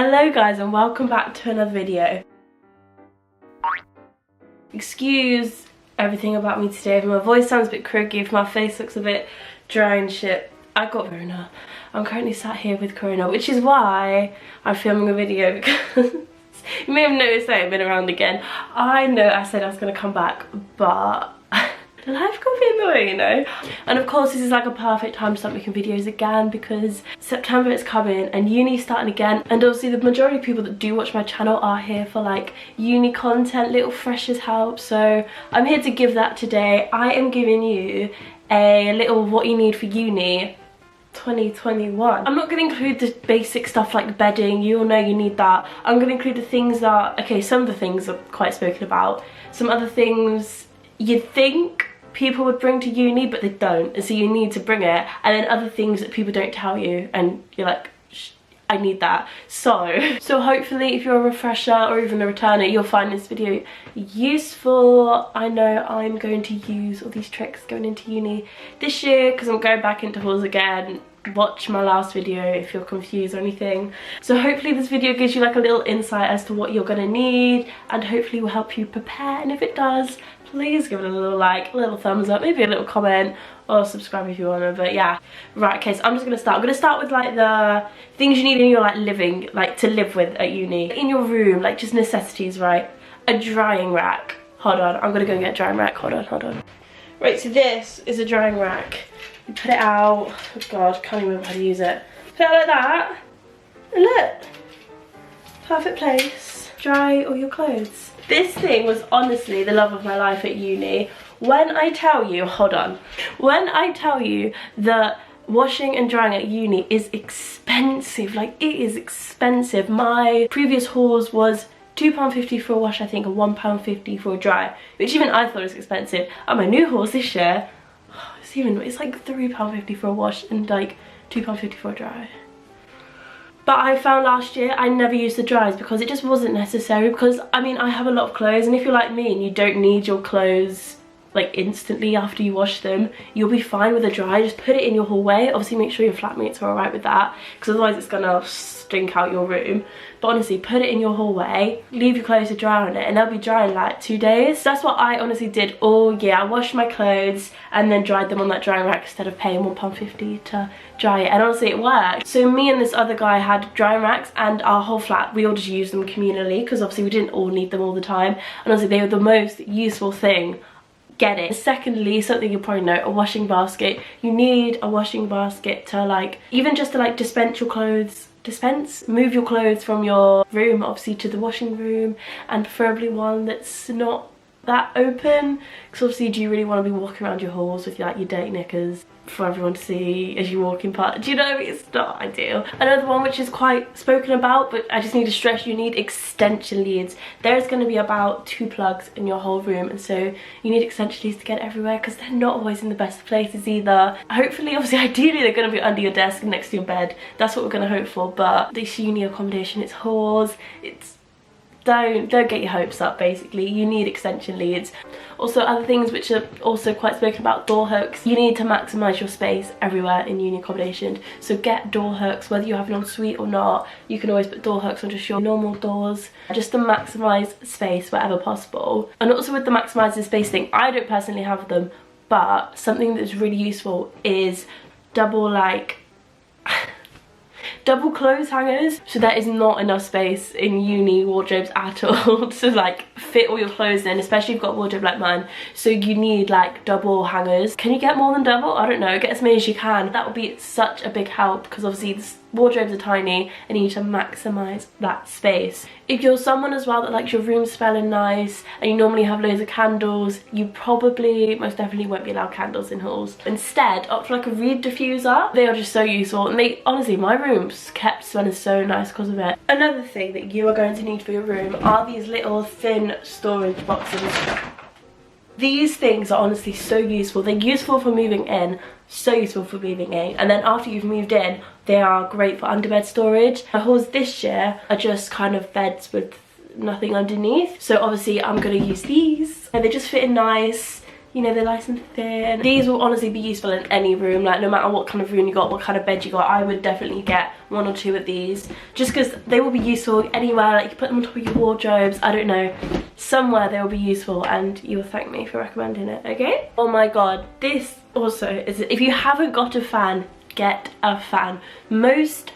Hello guys and welcome back to another video. Excuse everything about me today if my voice sounds a bit croaky, if my face looks a bit dry and shit. I got corona. I'm currently sat here with corona, which is why I'm filming a video because you may have noticed that I've been around again. I know I said I was going to come back, but life got a bit annoying, you know. And of course this is like a perfect time to start making videos again because September is coming and uni's starting again, and obviously the majority of people that do watch my channel are here for like uni content, little freshers help, so I'm here to give that today. I am giving you a little what you need for uni 2021. I'm not going to include the basic stuff like bedding, you all know you need that. I'm going to include the things that, okay, some of the things are quite spoken about, some other things you'd think people would bring to uni but they don't, and so you need to bring it, and then other things that people don't tell you and you're like, I need that. So hopefully if you're a refresher or even a returner, you'll find this video useful. I know I'm going to use all these tricks going into uni this year because I'm going back into halls again. Watch my last video if you're confused or anything. So hopefully this video gives you like a little insight as to what you're gonna need, and hopefully will help you prepare, and if it does, please give it a little like, a little thumbs up, maybe a little comment, or subscribe if you want to. But yeah, right, okay, so I'm just gonna start. I'm gonna start with like the things you need in your like living, like to live with at uni. In your room, like just necessities, right? A drying rack. Hold on, I'm gonna go and get a drying rack. Hold on. Right, so this is a drying rack. You put it out. Oh god, can't even remember how to use it. Put it out like that. And look. Perfect place. Dry all your clothes. This thing was honestly the love of my life at uni. When I tell you, hold on. When I tell you that washing and drying at uni is expensive, like it is expensive. My previous hauls was £2.50 for a wash, I think, and £1.50 for a dry, which even I thought was expensive. At my new hauls this year, it's like £3.50 for a wash and like £2.50 for a dry. But I found last year I never used the dries because it just wasn't necessary, because I mean I have a lot of clothes, and if you're like me and you don't need your clothes like instantly after you wash them, you'll be fine with a dry. Just put it in your hallway. Obviously make sure your flatmates are alright with that, because otherwise it's gonna stink out your room. But honestly, put it in your hallway, leave your clothes to dry on it, and they'll be dry in like 2 days. That's what I honestly did all year. I washed my clothes and then dried them on that drying rack instead of paying £1.50 to dry it, and honestly it worked. So me and this other guy had drying racks, and our whole flat, we all just used them communally because obviously we didn't all need them all the time, and honestly they were the most useful thing. Get it. Secondly, something you probably know, a washing basket. You need a washing basket to like, even just to like dispense your clothes, move your clothes from your room obviously to the washing room, and preferably one that's not that open, because obviously do you really want to be walking around your halls with like your dirty knickers for everyone to see as you walk in past? Do you know, it's not ideal. Another one which is quite spoken about, but I just need to stress, you need extension leads. There's going to be about 2 plugs in your whole room, and so you need extension leads to get everywhere because they're not always in the best places either. Hopefully, obviously ideally they're going to be under your desk and next to your bed. That's what we're going to hope for, but this uni accommodation, it's halls, it's don't get your hopes up. Basically you need extension leads. Also other things which are also quite spoken about, door hooks. You need to maximize your space everywhere in uni accommodation, so get door hooks. Whether you have an ensuite or not, you can always put door hooks on just your normal doors, just to maximize space wherever possible. And also with the maximizing space thing, I don't personally have them, but something that's really useful is double clothes hangers. So there is not enough space in uni wardrobes at all to like fit all your clothes in, especially if you've got a wardrobe like mine. So you need like double hangers. Can you get more than double? I don't know, get as many as you can. That would be such a big help because obviously the wardrobes are tiny and you need to maximize that space. If you're someone as well that likes your room smelling nice and you normally have loads of candles, you probably most definitely won't be allowed candles in halls. Instead, opt for like a reed diffuser. They are just so useful, and they honestly, my room's kept smelling so nice because of it. Another thing that you are going to need for your room are these little thin storage boxes. These things are honestly so useful. They're useful for moving in, so useful for moving in, and then after you've moved in, they are great for underbed storage. My halls this year are just kind of beds with nothing underneath, so obviously I'm gonna use these, and they just fit in nice. you know, they're nice and thin. These will honestly be useful in any room, like no matter what kind of room you got, what kind of bed you got. I would definitely get 1 or 2 of these, just because they will be useful anywhere. Like you put them on top of your wardrobes, I don't know, somewhere they will be useful, and you will thank me for recommending it, okay? Oh my god, this also is, if you haven't got a fan, get a fan. Most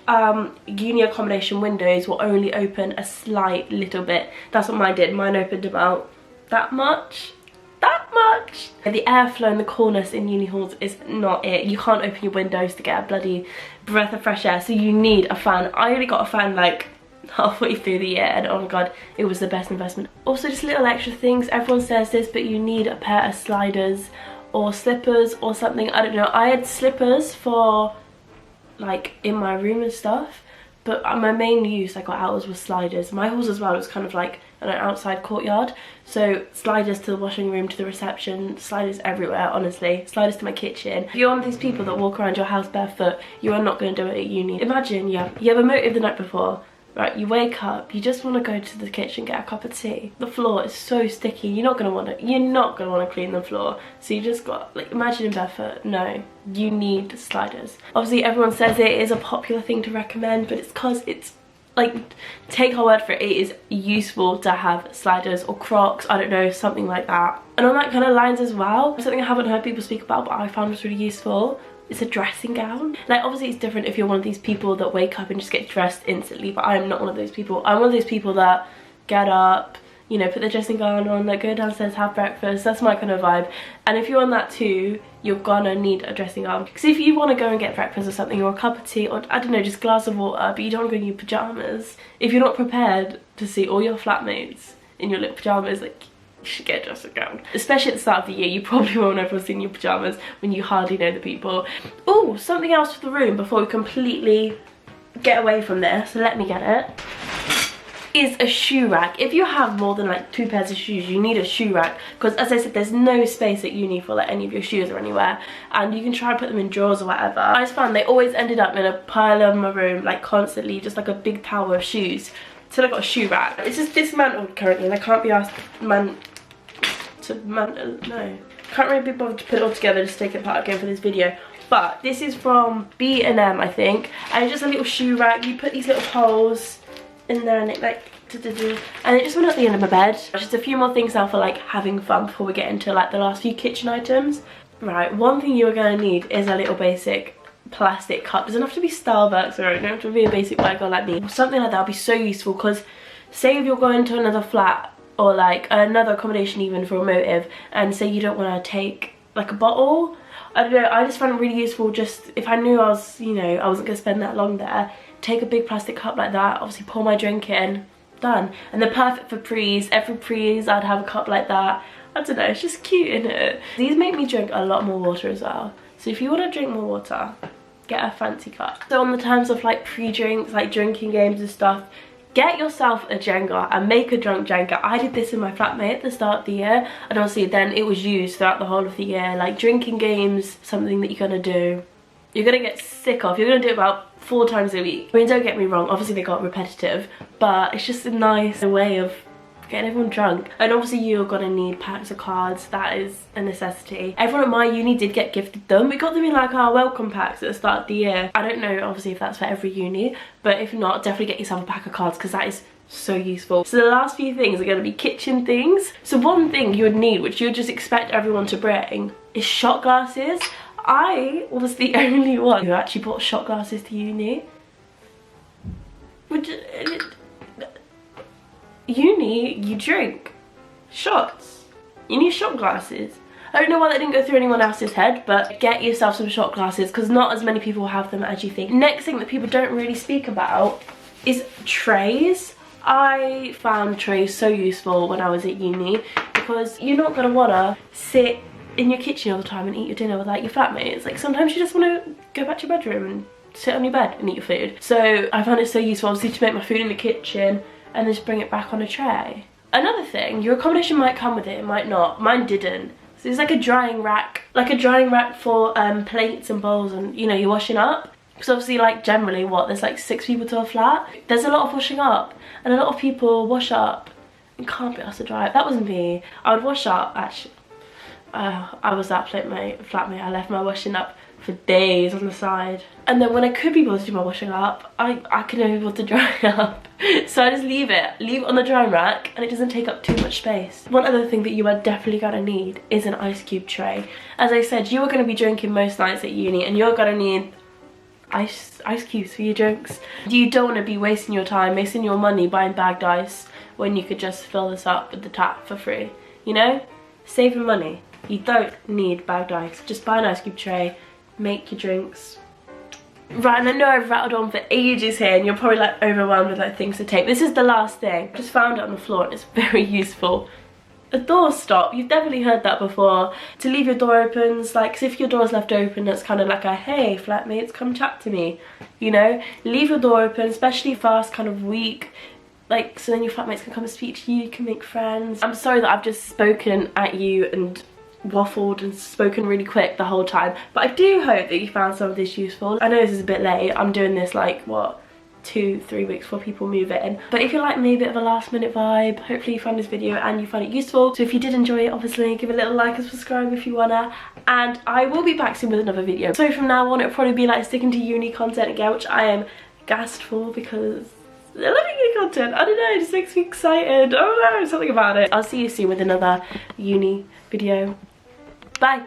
uni accommodation windows will only open a slight little bit. That's what mine did. Mine opened about that much. The airflow and the coolness in uni halls is not it. You can't open your windows to get a bloody breath of fresh air, so you need a fan. I only got a fan like halfway through the year, and oh my god, it was the best investment. Also, just little extra things, everyone says this, but you need a pair of sliders or slippers or something. I don't know, I had slippers for like in my room and stuff, but my main use I got outwards was sliders. My halls as well was kind of like an outside courtyard, so sliders to the washing room, to the reception, sliders everywhere, honestly, sliders to my kitchen. If you're one of these people that walk around your house barefoot, you are not going to do it at uni. Imagine you have a motive the night before, right? You wake up, you just want to go to the kitchen, get a cup of tea. The floor is so sticky, you're not going to want to clean the floor, so you just got, like, imagine barefoot. No, you need sliders. Obviously everyone says it is a popular thing to recommend, but it's because it's, like, take our word for it, it is useful to have sliders or Crocs, I don't know, something like that. And on that kind of lines as well, something I haven't heard people speak about but I found was really useful, it's a dressing gown. Like obviously it's different if you're one of these people that wake up and just get dressed instantly, but I'm not one of those people. I'm one of those people that get up, you know, put their dressing gown on, like go downstairs, have breakfast. That's my kind of vibe. And if you're on that too, you're gonna need a dressing gown, because if you want to go and get breakfast or something, or a cup of tea, or I don't know, just a glass of water, but you don't want to go in your pajamas, if you're not prepared to see all your flatmates in your little pajamas, like, you should get a dressing gown. Especially at the start of the year, you probably won't ever see in your pajamas when you hardly know the people. Oh, something else for the room before we completely get away from this, so let me get it, is a shoe rack. If you have more than like 2 pairs of shoes, you need a shoe rack, because as I said, there's no space at uni for like any of your shoes or anywhere, and you can try and put them in drawers or whatever. I just found they always ended up in a pile in my room, like constantly, just like a big tower of shoes. So I got a shoe rack. It's just dismantled currently, and I can't be asked no, can't really be bothered to put it all together, just take it apart again for this video. But this is from B&M, I think, and it's just a little shoe rack. You put these little holes in there and it like and it just went at the end of my bed. Just a few more things now for like having fun before we get into like the last few kitchen items. Right, one thing you're gonna need is a little basic plastic cup. Doesn't have to be Starbucks, or it don't have to be a basic white girl like me. Something like that would be so useful, because say if you're going to another flat or like another accommodation even for a motive, and say you don't want to take like a bottle, I don't know, I just found it really useful. Just if I knew I was, you know, I wasn't gonna spend that long there, take a big plastic cup like that, obviously pour my drink in, done. And they're perfect for prees. Every prees I'd have a cup like that. I don't know, it's just cute, isn't it? These make me drink a lot more water as well, so if you want to drink more water, get a fancy cup. So on the terms of like pre-drinks, like drinking games and stuff, get yourself a Jenga and make a drunk Jenga. I did this with my flatmate at the start of the year, and obviously then it was used throughout the whole of the year. Like drinking games, something that you're gonna do, you're gonna get sick of. You're gonna do it about 4 times a week. I mean, don't get me wrong, obviously they got repetitive, but it's just a nice way of getting everyone drunk. And obviously you're gonna need packs of cards, that is a necessity. Everyone at my uni did get gifted them. We got them in like our welcome packs at the start of the year. I don't know obviously if that's for every uni, but if not, definitely get yourself a pack of cards, because that is so useful. So the last few things are going to be kitchen things. So one thing you would need, which you would just expect everyone to bring, is shot glasses. I was the only one who actually brought shot glasses to uni. Uni, you drink shots, you need shot glasses. I don't know why that didn't go through anyone else's head, but get yourself some shot glasses, because not as many people have them as you think. Next thing that people don't really speak about is trays. I found trays so useful when I was at uni, because you're not going to want to sit in your kitchen all the time and eat your dinner with like your flatmates. Like sometimes you just want to go back to your bedroom and sit on your bed and eat your food. So I found it so useful, obviously, to make my food in the kitchen and then just bring it back on a tray. Another thing, your accommodation might come with it, it might not. Mine didn't. So it's like a drying rack for plates and bowls and, you know, you're washing up. Because obviously, like, generally, there's like 6 people to a flat. There's a lot of washing up, and a lot of people wash up and can't be asked to dry it. That wasn't me. I would wash up, actually. I was that flatmate. I left my washing up for days on the side. And then when I could be able to do my washing up, I could never be able to dry up. So I just leave it on the drying rack, and it doesn't take up too much space. One other thing that you are definitely gonna need is an ice cube tray. As I said, you are gonna be drinking most nights at uni, and you're gonna need ice cubes for your drinks. You don't want to be wasting your time, wasting your money buying bagged ice when you could just fill this up with the tap for free. You know? Saving money. You don't need bagged ice. Just buy an ice cube tray, make your drinks. Right, and I know I've rattled on for ages here, and you're probably like overwhelmed with like things to take. This is the last thing. I just found it on the floor and it's very useful. A door stop. You've definitely heard that before. To leave your door open, like, 'cause if your door is left open, that's kind of like a, hey flatmates, come chat to me, you know? Leave your door open, especially fast kind of week, like, so then your flatmates can come and speak to you, you can make friends. I'm sorry that I've just spoken at you and waffled and spoken really quick the whole time, but I do hope that you found some of this useful. I know this is a bit late. I'm doing this like, what, 2-3 weeks before people move in, but if you're like me, a bit of a last minute vibe, hopefully you found this video and you find it useful. So if you did enjoy it, obviously give a little like and subscribe if you wanna, and I will be back soon with another video. So from now on, it'll probably be like sticking to uni content again, which I am gassed for because I love uni content. I don't know, it just makes me excited. I don't know, something about it. I'll see you soon with another uni video. Bye.